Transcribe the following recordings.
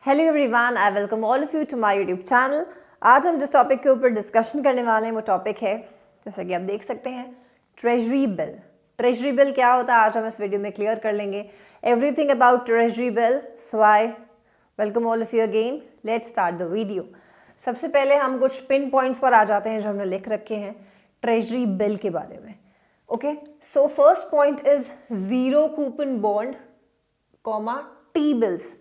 Hello everyone, I welcome all of you to my YouTube channel. आज हम जिस topic के ऊपर डिस्कशन करने वाले हैं वो टॉपिक है, जैसा कि आप देख सकते हैं, ट्रेजरी बिल। ट्रेजरी बिल क्या होता है आज हम इस वीडियो में क्लियर कर लेंगे everything about treasury bill. So I welcome all of you again. Let's start the video. सबसे पहले हम कुछ पिन पॉइंट्स पर आ जाते हैं जो हमने लिख रखे हैं ट्रेजरी बिल के बारे में। Okay, so first point is zero coupon bond comma T bills.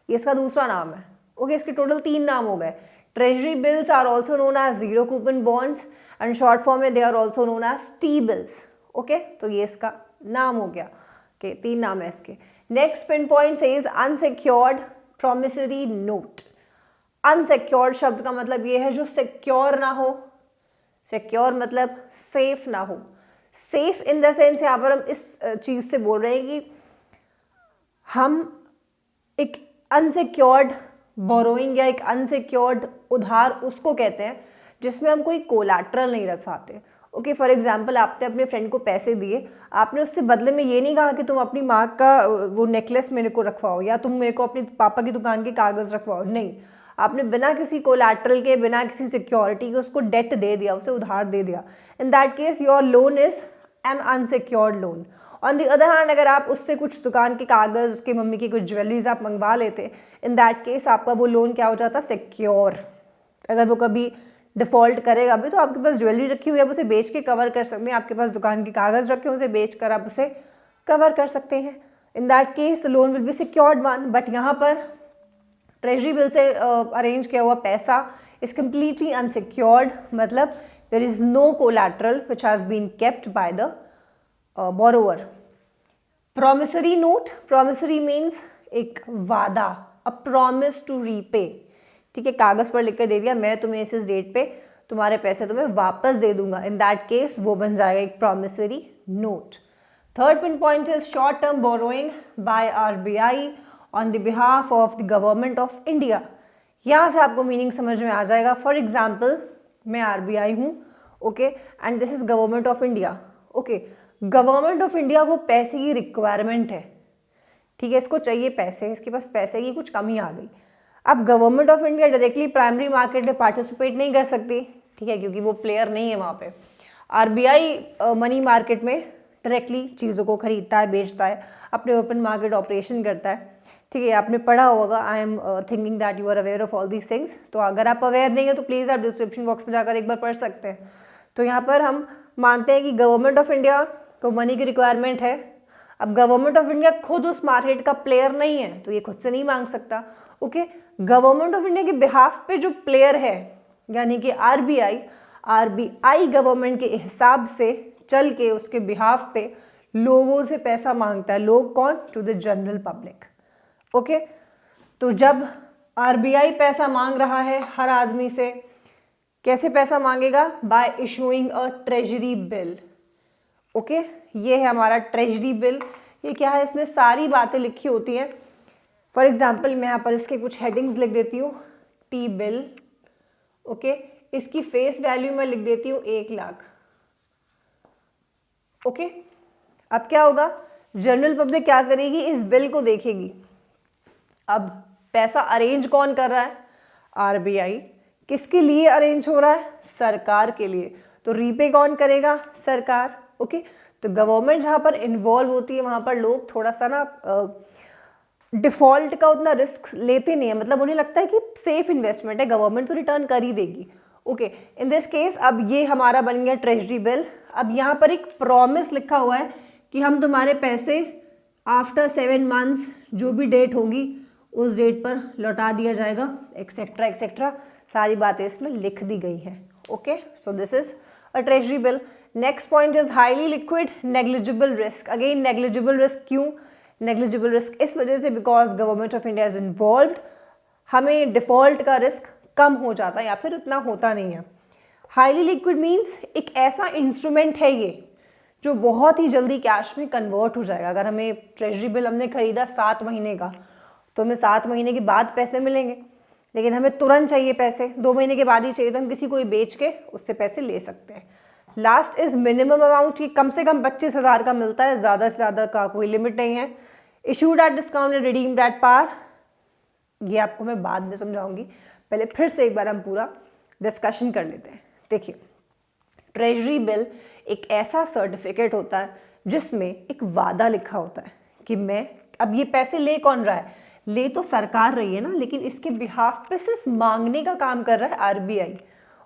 ये इसका दूसरा नाम है। ओके, इसके टोटल 3 नाम हो गए। Treasury bills are also known as zero coupon bonds and short form में they are also known as T bills. Okay, तो ये इसका नाम हो गया। ओके, 3 नाम है इसके। Next pin point says unsecured promissory note. Unsecured शब्द का मतलब ये है जो सिक्योर ना हो। सिक्योर मतलब सेफ ना हो। सेफ इन द सेंस यहाँ पर हम इस चीज से बोल रहे हैं कि हम एक अनसिक्योर्ड बोरोइंग या एक अनसिक्योर्ड उधार उसको कहते हैं जिसमें हम कोई कोलैटरल नहीं रख पाते। ओके, फॉर एग्जांपल आपने अपने फ्रेंड को पैसे दिए, आपने उससे बदले में ये नहीं कहा कि तुम अपनी माँ का वो नेकलेस मेरे को रखवाओ या तुम मेरे को अपनी पापा की दुकान के कागज़ रखवाओ। नहीं, आपने बिना किसी कोलैटरल के, बिना किसी सिक्योरिटी के उसको डेट दे दिया, उसे उधार दे दिया। इन that case your loan is an unsecured loan. On the other hand, अगर आप उससे कुछ दुकान के कागज़, उसकी मम्मी की कुछ ज्वेलरीज आप मंगवा लेते, इन दैट केस आपका वो लोन क्या हो जाता, सिक्योर। अगर वो कभी डिफ़ॉल्ट करेगा भी तो आपके पास ज्वेलरी रखी हुई है, आप उसे बेच के कवर कर सकते हैं। आपके पास दुकान के कागज़ रखे हुए, उसे बेच कर आप उसे कवर कर सकते हैं। In that case loan will be secured one. But यहाँ पर ट्रेजरी बिल से अरेंज किया हुआ पैसा इज कम्प्लीटली अनसिक्योर्ड, मतलब there is no collateral which has been kept by the borrower. Promissory note, promissory means एक वादा, अ प्रॉमिस टू रीपे। ठीक है, कागज़ पर लिख कर दे दिया मैं तुम्हें इस डेट पे तुम्हारे पैसे तुम्हें वापस दे दूंगा। इन दैट केस वो बन जाएगा एक promissory note. Third pin point is short term borrowing by RBI on the behalf of the government of India. यहाँ से आपको मीनिंग समझ में आ जाएगा। फॉर एग्जाम्पल, मैं आरबीआई हूँ, okay, and this is government of India. Okay, government of India को पैसे की रिक्वायरमेंट है। ठीक है, इसको चाहिए पैसे, इसके पास पैसे की कुछ कमी आ गई। अब government of India directly primary market में पार्टिसिपेट नहीं कर सकती, ठीक है, क्योंकि वो प्लेयर नहीं है वहाँ पे। आरबीआई मनी मार्केट में डायरेक्टली चीज़ों को खरीदता है, बेचता है, अपने ओपन मार्केट ऑपरेशन करता है। ठीक है, आपने पढ़ा होगा, I am thinking that you are aware of all these things. तो अगर आप अवेयर नहीं है तो प्लीज़ आप डिस्क्रिप्शन बॉक्स में जाकर एक बार पढ़ सकते हैं। तो यहाँ पर हम मानते हैं कि गवर्नमेंट ऑफ इंडिया को मनी की रिक्वायरमेंट है। अब गवर्नमेंट ऑफ इंडिया खुद उस मार्केट का प्लेयर नहीं है तो ये खुद से नहीं मांग सकता। ओके, गवर्नमेंट ऑफ इंडिया के बिहाफ पे जो प्लेयर है यानी कि आरबीआई, आरबीआई गवर्नमेंट के हिसाब से चल के उसके बिहाफ पे लोगों से पैसा मांगता है। लोग कौन? To the general public. Okay, तो जब आरबीआई पैसा मांग रहा है हर आदमी से, कैसे पैसा मांगेगा? बाय इशूइंग अ ट्रेजरी बिल। ओके, ये है हमारा ट्रेजरी बिल। ये क्या है? इसमें सारी बातें लिखी होती हैं। फॉर एग्जाम्पल, मैं यहाँ पर इसके कुछ हेडिंग्स लिख देती हूँ। टी बिल, ओके, इसकी फेस वैल्यू मैं लिख देती हूँ 1 लाख। ओके, अब क्या होगा? जनरल पब्लिक क्या करेगी? इस बिल को देखेगी। अब पैसा अरेंज कौन कर रहा है? आरबीआई। किसके लिए अरेंज हो रहा है? सरकार के लिए। तो रीपे कौन करेगा? सरकार। ओके, तो गवर्नमेंट जहाँ पर इन्वॉल्व होती है वहाँ पर लोग थोड़ा सा ना डिफॉल्ट का उतना रिस्क लेते नहीं है, मतलब उन्हें लगता है कि सेफ इन्वेस्टमेंट है, गवर्नमेंट तो रिटर्न कर ही देगी। ओके, इन दिस केस अब ये हमारा बन गया ट्रेजरी बिल। अब यहाँ पर एक प्रॉमिस लिखा हुआ है कि हम तुम्हारे पैसे आफ्टर 7 मंथ्स जो भी डेट होगी उस डेट पर लौटा दिया जाएगा, एक्सेट्रा एक्सेट्रा, सारी बातें इसमें लिख दी गई है। Okay, so this is a treasury bill. Next point is highly liquid negligible risk. Again negligible risk क्यों? नेग्लिजिबल रिस्क इस वजह से because government of India is involved, हमें डिफॉल्ट का रिस्क कम हो जाता है या फिर उतना होता नहीं है। हाईली लिक्विड मीन्स एक ऐसा इंस्ट्रूमेंट है ये जो बहुत ही जल्दी कैश में कन्वर्ट हो जाएगा। अगर हमें ट्रेजरी बिल हमने खरीदा 7 महीने का तो हमें 7 महीने के बाद पैसे मिलेंगे, लेकिन हमें तुरंत चाहिए पैसे, 2 महीने के बाद ही चाहिए, तो हम किसी को बेच के उससे पैसे ले सकते हैं। लास्ट इज मिनिमम अमाउंट, की कम से कम 25,000 का मिलता है, ज़्यादा से ज़्यादा का कोई लिमिट नहीं है। Issued at discount and redeemed at par, ये आपको मैं बाद में समझाऊंगी, पहले फिर से एक बार हम पूरा डिस्कशन कर लेते हैं। देखिए, ट्रेजरी बिल एक ऐसा सर्टिफिकेट होता है जिसमें एक वादा लिखा होता है कि मैं, अब ये पैसे ले कौन रहा है, ले तो सरकार रही है ना, लेकिन इसके बिहाफ पे सिर्फ मांगने का काम कर रहा है आरबीआई।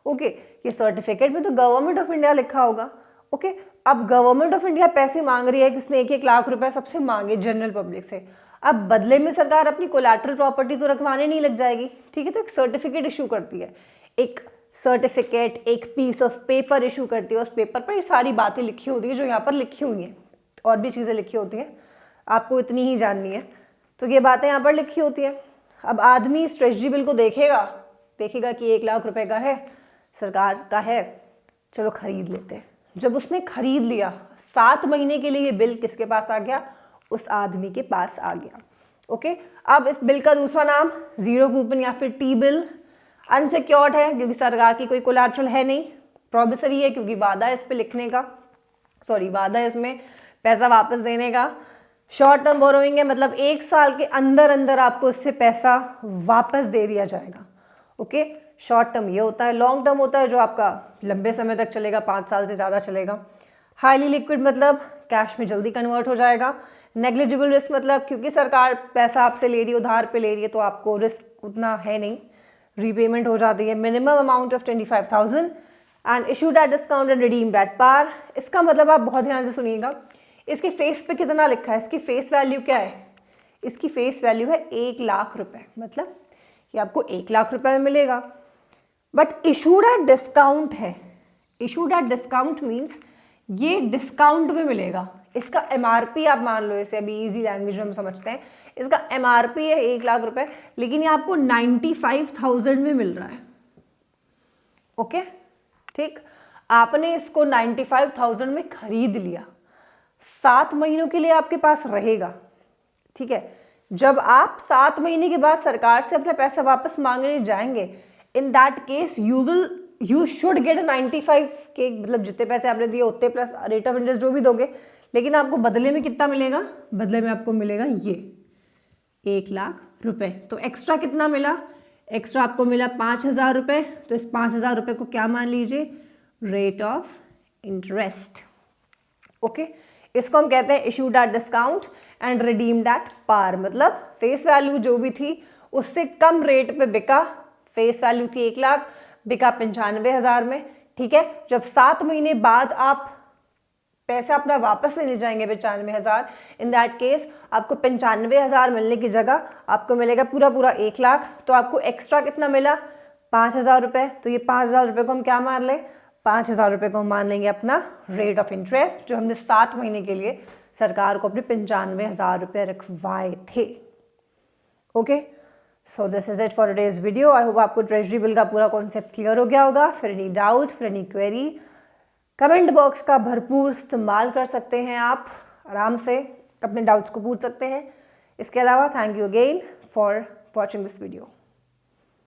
ओके, ये सर्टिफिकेट में तो गवर्नमेंट ऑफ इंडिया लिखा होगा। ओके, अब गवर्नमेंट ऑफ इंडिया पैसे मांग रही है, किसने 1-1 लाख रुपए सबसे मांगे जनरल पब्लिक से, अब बदले में सरकार अपनी कोलैटरल प्रॉपर्टी तो रखवाने नहीं लग जाएगी, ठीक है, तो एक सर्टिफिकेट इशू करती है, एक सर्टिफिकेट, एक पीस ऑफ पेपर इशू करती है। उस पेपर पर ये सारी बातें लिखी होती है जो यहाँ पर लिखी हुई हैं, और भी चीज़ें लिखी होती हैं, आपको इतनी ही जाननी है, तो ये बातें यहाँ पर लिखी होती हैं। अब आदमी इस ट्रेजरी बिल को देखेगा कि 1 लाख रुपए का है, सरकार का है, चलो खरीद लेते हैं। जब उसने खरीद लिया, 7 महीने के लिए ये बिल किसके पास आ गया, उस आदमी के पास आ गया। ओके, अब इस बिल का दूसरा नाम जीरो कूपन या फिर टी बिल। अनसिक्योर्ड है क्योंकि सरकार की कोई कोलैटरल है नहीं, प्रॉमिसरी है क्योंकि वादा है इस पे लिखने का, वादा है इसमें पैसा वापस देने का। शॉर्ट टर्म बोरोइंग है, मतलब 1 साल के अंदर अंदर आपको इससे पैसा वापस दे दिया जाएगा। ओके, शॉर्ट टर्म ये होता है। लॉन्ग टर्म होता है जो आपका लंबे समय तक चलेगा, 5 साल से ज़्यादा चलेगा। हाईली लिक्विड मतलब कैश में जल्दी कन्वर्ट हो जाएगा। नेग्लिजिबल रिस्क मतलब क्योंकि सरकार पैसा आपसे ले रही है, उधार पे ले रही है, तो आपको रिस्क उतना है नहीं, रीपेमेंट हो जाती है। Minimum amount of 25,000 and issued at discount and redeemed at par. इसका मतलब आप बहुत ध्यान से सुनिएगा, इसके फेस पे कितना लिखा है, इसकी फेस वैल्यू क्या है, इसकी फेस वैल्यू है 1 लाख रुपए, मतलब ये आपको 1 लाख रुपए में मिलेगा। बट इशूड एट डिस्काउंट है, इशूड एट डिस्काउंट मीन्स ये डिस्काउंट में मिलेगा। इसका एमआरपी आप मान लो, इसे अभी इजी लैंग्वेज में हम समझते हैं, इसका एमआरपी है 1 लाख रुपए, लेकिन ये आपको 95,000 में मिल रहा है। ओके, ठीक, आपने इसको 95,000 में खरीद लिया, 7 महीनों के लिए आपके पास रहेगा, ठीक है। जब आप 7 महीने के बाद सरकार से अपना पैसा वापस मांगने जाएंगे, इन that case you should get 95 के, मतलब जितने पैसे आपने दिए उतने प्लस रेट ऑफ इंटरेस्ट जो भी दोगे, लेकिन आपको बदले में कितना मिलेगा, बदले में आपको मिलेगा ये 1 लाख रुपए। तो एक्स्ट्रा कितना मिला, एक्स्ट्रा आपको मिला 5,000 रुपये। तो इस 5,000 रुपये को क्या मान लीजिए, रेट ऑफ इंटरेस्ट। ओके, इसको हम कहते हैं issued at discount and redeemed at par, मतलब फेस वैल्यू जो भी थी उससे कम रेट पे बिका। फेस वैल्यू थी 1 लाख, बिका 95,000 में, ठीक है। जब 7 महीने बाद आप पैसा अपना वापस लेने जाएंगे 95,000, इन दैट केस आपको 95,000 मिलने की जगह आपको मिलेगा पूरा 1 लाख। तो आपको एक्स्ट्रा कितना मिला, 5,000 रुपये। तो ये 5,000 रुपये को हम क्या मान लें, 5,000 रुपये को हम मान लेंगे अपना रेट ऑफ इंटरेस्ट, जो हमने 7 महीने के लिए सरकार को अपने 95,000 रुपये रखवाए थे। Okay, so this is it for today's video. I hope आपको ट्रेजरी बिल का पूरा कॉन्सेप्ट क्लियर हो गया होगा। फिर एनी डाउट, फिर एनी क्वेरी, कमेंट बॉक्स का भरपूर इस्तेमाल कर सकते हैं, आप आराम से अपने डाउट्स को पूछ सकते हैं। इसके अलावा thank you again for watching this video.